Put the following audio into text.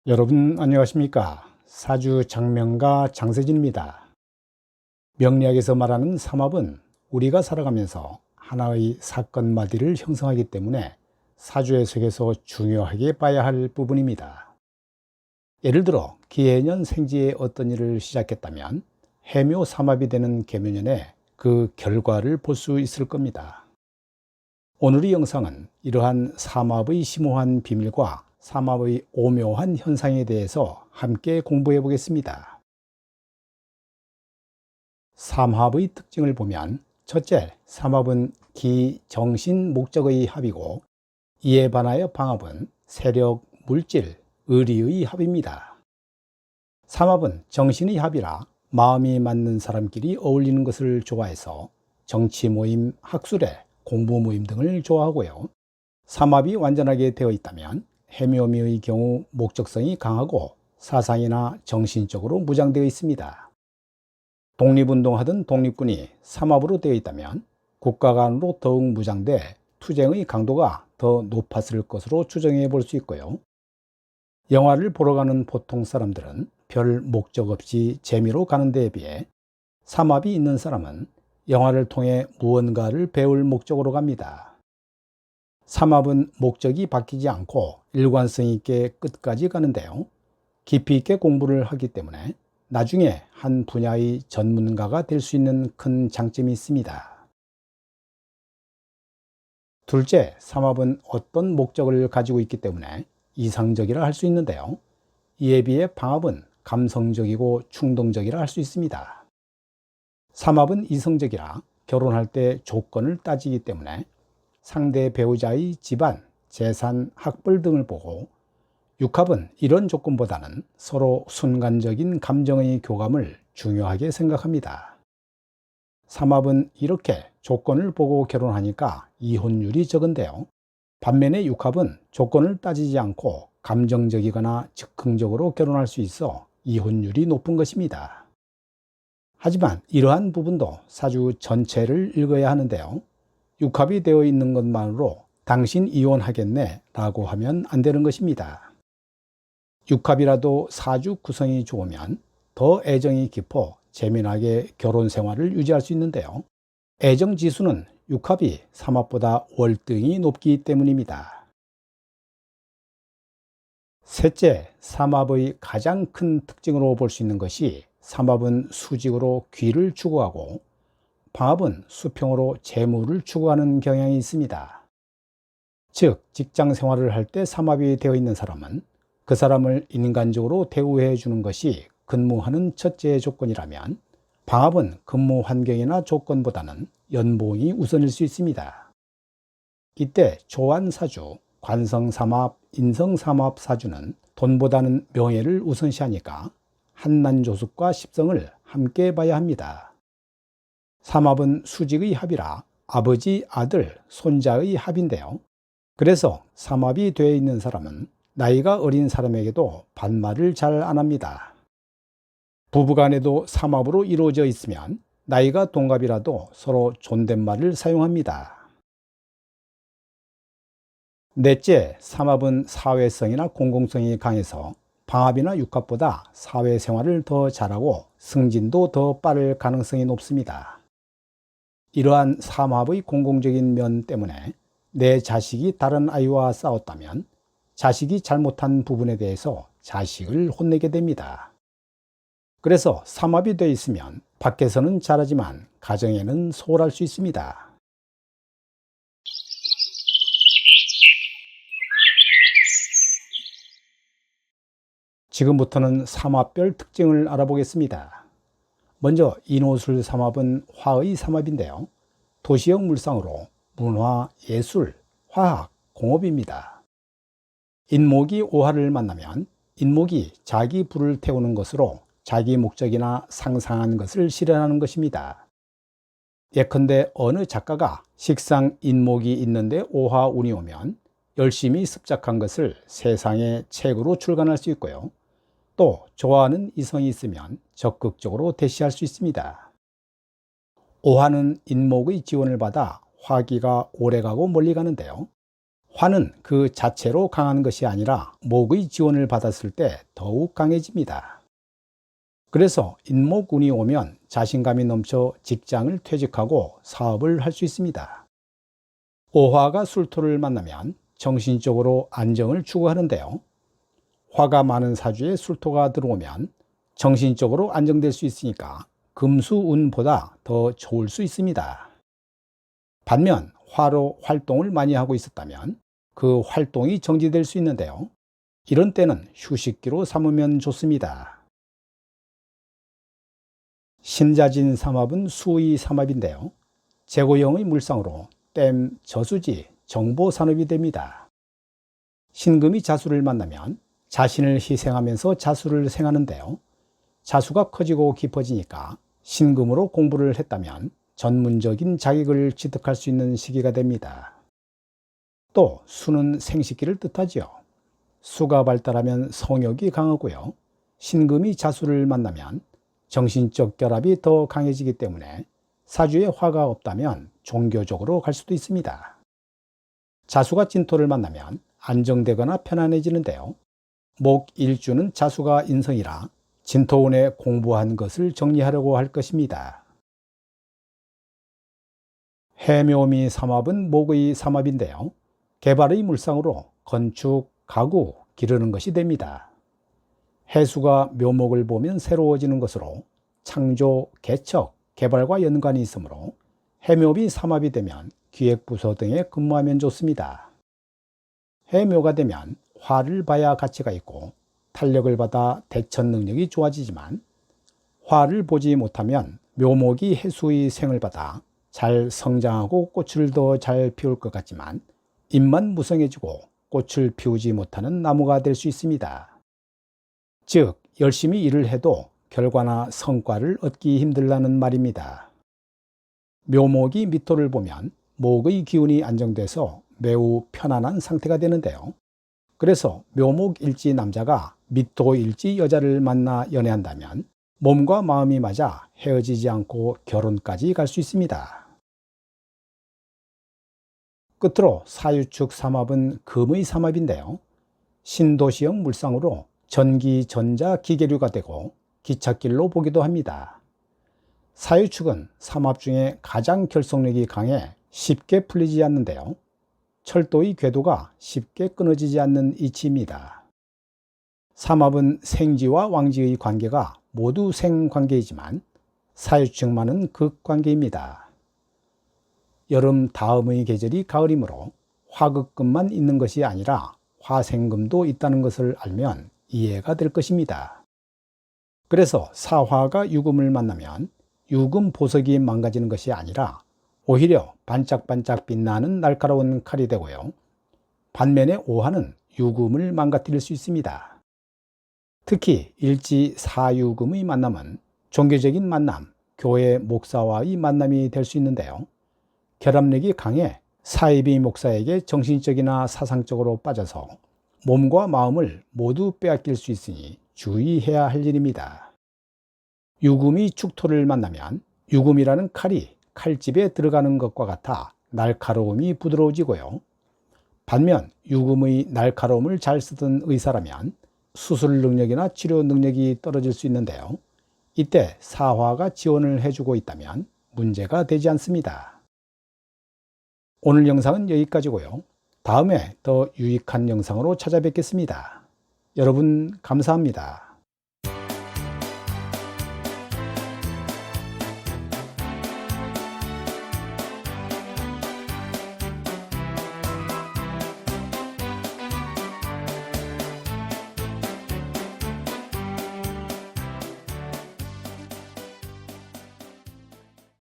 여러분 안녕하십니까? 사주 장명가 장세진입니다. 명리학에서 말하는 삼합은 우리가 살아가면서 하나의 사건마디를 형성하기 때문에 사주 해석에서 중요하게 봐야 할 부분입니다. 예를 들어 기해년 생지에 어떤 일을 시작했다면 해묘 삼합이 되는 계묘년에 그 결과를 볼 수 있을 겁니다. 오늘의 영상은 이러한 삼합의 심오한 비밀과 삼합의 오묘한 현상에 대해서 함께 공부해 보겠습니다. 삼합의 특징을 보면 첫째, 삼합은 기, 정신, 목적의 합이고 이에 반하여 방합은 세력, 물질, 의리의 합입니다. 삼합은 정신의 합이라 마음이 맞는 사람끼리 어울리는 것을 좋아해서 정치 모임, 학술회, 공부 모임 등을 좋아하고요. 삼합이 완전하게 되어 있다면 해묘미의 경우 목적성이 강하고 사상이나 정신적으로 무장되어 있습니다. 독립운동하던 독립군이 삼합으로 되어 있다면 국가 간으로 더욱 무장돼 투쟁의 강도가 더 높았을 것으로 추정해 볼 수 있고요. 영화를 보러 가는 보통 사람들은 별 목적 없이 재미로 가는 데에 비해 삼합이 있는 사람은 영화를 통해 무언가를 배울 목적으로 갑니다. 삼합은 목적이 바뀌지 않고 일관성 있게 끝까지 가는데요. 깊이 있게 공부를 하기 때문에 나중에 한 분야의 전문가가 될 수 있는 큰 장점이 있습니다. 둘째, 삼합은 어떤 목적을 가지고 있기 때문에 이상적이라 할 수 있는데요. 이에 비해 방합은 감성적이고 충동적이라 할 수 있습니다. 삼합은 이성적이라 결혼할 때 조건을 따지기 때문에 상대 배우자의 집안, 재산, 학벌 등을 보고 육합은 이런 조건보다는 서로 순간적인 감정의 교감을 중요하게 생각합니다. 삼합은 이렇게 조건을 보고 결혼하니까 이혼율이 적은데요. 반면에 육합은 조건을 따지지 않고 감정적이거나 즉흥적으로 결혼할 수 있어 이혼율이 높은 것입니다. 하지만 이러한 부분도 사주 전체를 읽어야 하는데요. 육합이 되어 있는 것만으로 당신 이혼하겠네 라고 하면 안 되는 것입니다. 육합이라도 사주 구성이 좋으면 더 애정이 깊어 재미나게 결혼 생활을 유지할 수 있는데요. 애정 지수는 육합이 삼합보다 월등히 높기 때문입니다. 셋째, 삼합의 가장 큰 특징으로 볼 수 있는 것이 삼합은 수직으로 귀를 추구하고 방합은 수평으로 재물을 추구하는 경향이 있습니다. 즉, 직장 생활을 할 때 삼합이 되어 있는 사람은 그 사람을 인간적으로 대우해 주는 것이 근무하는 첫째 조건이라면 방합은 근무 환경이나 조건보다는 연봉이 우선일 수 있습니다. 이때 조환사주, 관성삼합, 인성삼합 사주는 돈보다는 명예를 우선시하니까 한난조숙과 십성을 함께 봐야 합니다. 삼합은 수직의 합이라 아버지, 아들, 손자의 합인데요. 그래서 삼합이 되어 있는 사람은 나이가 어린 사람에게도 반말을 잘 안 합니다. 부부간에도 삼합으로 이루어져 있으면 나이가 동갑이라도 서로 존댓말을 사용합니다. 넷째, 삼합은 사회성이나 공공성이 강해서 방합이나 육합보다 사회생활을 더 잘하고 승진도 더 빠를 가능성이 높습니다. 이러한 삼합의 공공적인 면 때문에 내 자식이 다른 아이와 싸웠다면 자식이 잘못한 부분에 대해서 자식을 혼내게 됩니다. 그래서 삼합이 되어 있으면 밖에서는 잘하지만 가정에는 소홀할 수 있습니다. 지금부터는 삼합별 특징을 알아보겠습니다. 먼저 인호술 삼합은 화의 삼합인데요. 도시형 물상으로 문화, 예술, 화학, 공업입니다. 인목이 오화를 만나면 인목이 자기 불을 태우는 것으로 자기 목적이나 상상한 것을 실현하는 것입니다. 예컨대 어느 작가가 식상 인목이 있는데 오화 운이 오면 열심히 습작한 것을 세상에 책으로 출간할 수 있고요. 또 좋아하는 이성이 있으면 적극적으로 대시할 수 있습니다. 오화는 인목의 지원을 받아 화기가 오래가고 멀리 가는데요. 화는 그 자체로 강한 것이 아니라 목의 지원을 받았을 때 더욱 강해집니다. 그래서 인목운이 오면 자신감이 넘쳐 직장을 퇴직하고 사업을 할 수 있습니다. 오화가 술토를 만나면 정신적으로 안정을 추구하는데요. 화가 많은 사주에 술토가 들어오면 정신적으로 안정될 수 있으니까 금수운보다 더 좋을 수 있습니다. 반면 화로 활동을 많이 하고 있었다면 그 활동이 정지될 수 있는데요. 이런 때는 휴식기로 삼으면 좋습니다. 신자진 삼합은 수의 삼합인데요. 제고형의 물상으로 댐, 저수지, 정보산업이 됩니다. 신금이 자수를 만나면 자신을 희생하면서 자수를 생하는데요. 자수가 커지고 깊어지니까 신금으로 공부를 했다면 전문적인 자격을 취득할 수 있는 시기가 됩니다. 또 수는 생식기를 뜻하지요. 수가 발달하면 성욕이 강하고요. 신금이 자수를 만나면 정신적 결합이 더 강해지기 때문에 사주에 화가 없다면 종교적으로 갈 수도 있습니다. 자수가 진토를 만나면 안정되거나 편안해지는데요. 목 일주는 자수가 인성이라 진토운에 공부한 것을 정리하려고 할 것입니다. 해묘미 삼합은 목의 삼합인데요. 개발의 물상으로 건축, 가구, 기르는 것이 됩니다. 해수가 묘목을 보면 새로워지는 것으로 창조, 개척, 개발과 연관이 있으므로 해묘비 삼합이 되면 기획부서 등에 근무하면 좋습니다. 해묘가 되면 화를 봐야 가치가 있고 탄력을 받아 대처 능력이 좋아지지만 화를 보지 못하면 묘목이 해수의 생을 받아 잘 성장하고 꽃을 더 잘 피울 것 같지만 잎만 무성해지고 꽃을 피우지 못하는 나무가 될 수 있습니다. 즉, 열심히 일을 해도 결과나 성과를 얻기 힘들다는 말입니다. 묘목이 미토를 보면 목의 기운이 안정돼서 매우 편안한 상태가 되는데요. 그래서 묘목일지 남자가 미토일지 여자를 만나 연애한다면 몸과 마음이 맞아 헤어지지 않고 결혼까지 갈 수 있습니다. 끝으로 사유축 삼합은 금의 삼합인데요. 신도시형 물상으로 전기, 전자, 기계류가 되고 기찻길로 보기도 합니다. 사유축은 삼합 중에 가장 결속력이 강해 쉽게 풀리지 않는데요. 철도의 궤도가 쉽게 끊어지지 않는 이치입니다. 삼합은 생지와 왕지의 관계가 모두 생관계이지만 사유축만은 극관계입니다. 여름 다음의 계절이 가을이므로 화극금만 있는 것이 아니라 화생금도 있다는 것을 알면 이해가 될 것입니다. 그래서 사화가 유금을 만나면 유금 보석이 망가지는 것이 아니라 오히려 반짝반짝 빛나는 날카로운 칼이 되고요. 반면에 오화는 유금을 망가뜨릴 수 있습니다. 특히 일지 사유금의 만남은 종교적인 만남, 교회 목사와의 만남이 될 수 있는데요. 결합력이 강해 사이비 목사에게 정신적이나 사상적으로 빠져서 몸과 마음을 모두 빼앗길 수 있으니 주의해야 할 일입니다. 유금이 축토를 만나면 유금이라는 칼이 칼집에 들어가는 것과 같아 날카로움이 부드러워지고요. 반면 유금의 날카로움을 잘 쓰던 의사라면 수술 능력이나 치료 능력이 떨어질 수 있는데요. 이때 사화가 지원을 해주고 있다면 문제가 되지 않습니다. 오늘 영상은 여기까지고요. 다음에 더 유익한 영상으로 찾아뵙겠습니다. 여러분 감사합니다.